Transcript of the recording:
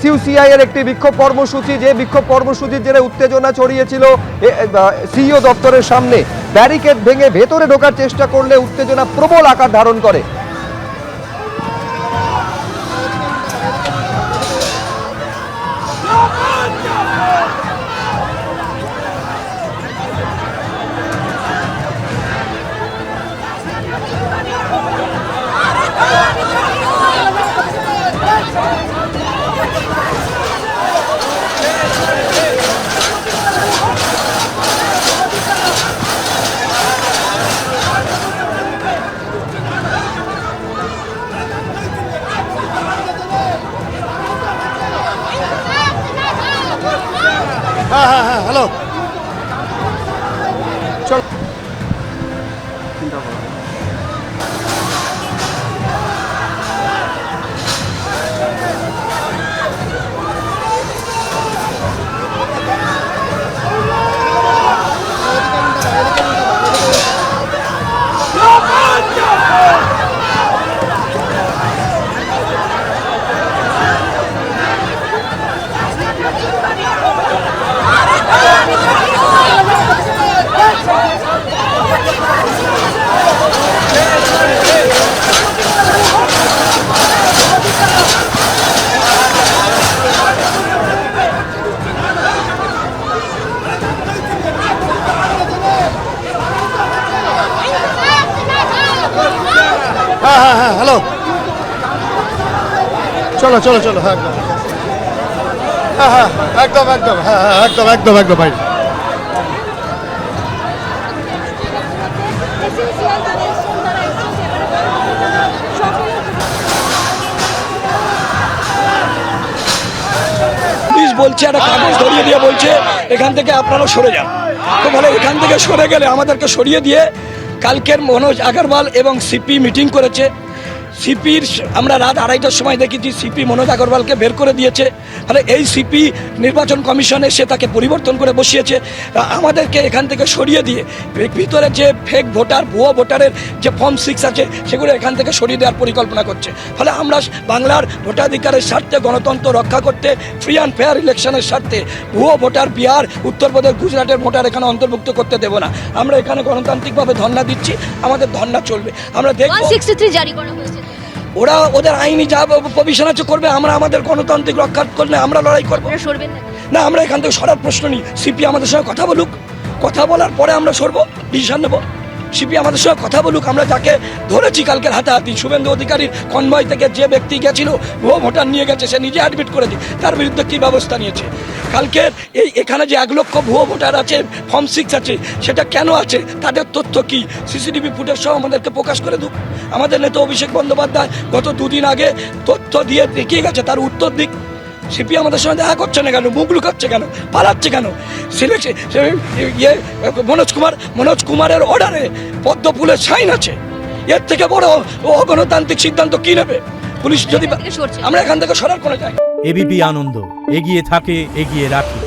সিইউসিআই এর একটি বিক্ষোভ কর্মসূচি, যে বিক্ষোভ কর্মসূচির জেরে উত্তেজনা ছড়িয়েছিল সিইও দপ্তরের সামনে। ব্যারিকেড ভেঙে ভেতরে ঢোকার চেষ্টা করলে উত্তেজনা প্রবল আকার ধারণ করে। হ্যাঁ হ্যালো চল। হ্যাঁ হ্যালো চলো চলো চলো। হ্যাঁ একদম একদম হ্যাঁ একদম একদম একদম ভাই। পুলিশ বলছে একটা কাগজ ধরিয়ে দিয়ে বলছে এখান থেকে আপনারা সরে যান। তো বলে এখান থেকে সরে গেলে আমাদেরকে সরিয়ে দিয়ে কালকের মনোজ আগরওয়াল এবং সিপি মিটিং করেছে। সিপির আমরা রাত 2:30টার সময় দেখেছি সিপি মনোজ আগরওয়ালকে বের করে দিয়েছে। ফলে এই সিপি নির্বাচন কমিশনে সে তাকে পরিবর্তন করে বসিয়েছে। আমাদেরকে এখান থেকে সরিয়ে দিয়ে ভিতরে যে ফেক ভোটার ভুয়ো ভোটারের যে ফর্ম 6 আছে সেগুলো এখান থেকে সরিয়ে দেওয়ার পরিকল্পনা করছে। ফলে আমরা বাংলার ভোটাধিকারের স্বার্থে, গণতন্ত্র রক্ষা করতে, ফ্রি অ্যান্ড ফেয়ার ইলেকশনের স্বার্থে ভুয়ো ভোটার বিহার, উত্তরপ্রদেশ, গুজরাটের ভোটার এখানে অন্তর্ভুক্ত করতে দেব না। আমরা এখানে গণতান্ত্রিকভাবে ধর্ণা দিচ্ছি, আমাদের ধর্ণা চলবে। আমরা দেখব 163 জারি করা হয়েছে। ওরা ওদের আইনি যা প্রভিশন আছে করবে, আমরা আমাদের গণতান্ত্রিক রক্ষার করলে আমরা লড়াই করবো না। আমরা এখান থেকে সরার প্রশ্ন নেই। সিপি আমাদের সঙ্গে কথা বলুক, কথা বলার পরে আমরা সরবো, ডিসিশন নেবো। সিপি আমাদের সঙ্গে কথা বলুক। আমরা যাকে ধরেছি কালকের হাতাহাতি, শুভেন্দু অধিকারীর কনভয় থেকে যে ব্যক্তি গেছিল ভুয়ো ভোটার নিয়ে গেছে, সে নিজে অ্যাডমিট করেছে, তার বিরুদ্ধে কী ব্যবস্থা নিয়েছে। কালকে এখানে যে 1 লক্ষ ভুয়ো ভোটার আছে, ফর্ম 6 আছে, সেটা কেন আছে, তাদের তথ্য কি, সিসিটিভি ফুটেজ সহ আমাদেরকে প্রকাশ করে দিক। আমাদের নেতা অভিষেক বন্দ্যোপাধ্যায় গত 2 দিন আগে তথ্য দিয়ে দেখিয়ে গেছে, তার উত্তর দিক। সিপি আমাদের সঙ্গে দেখা করছে না কেন, মুখ লুকাচ্ছে কেন, পালাচ্ছে কেন? মনোজ কুমারের অর্ডারে পদ্ম ফুলের সাইন আছে। এর থেকে বড় অগণতান্ত্রিক সিদ্ধান্ত কি নেবে পুলিশ? যদি আমরা এখান থেকে সরার কোনো যাই। এবিপি আনন্দ, এগিয়ে থাকে, এগিয়ে রাখে।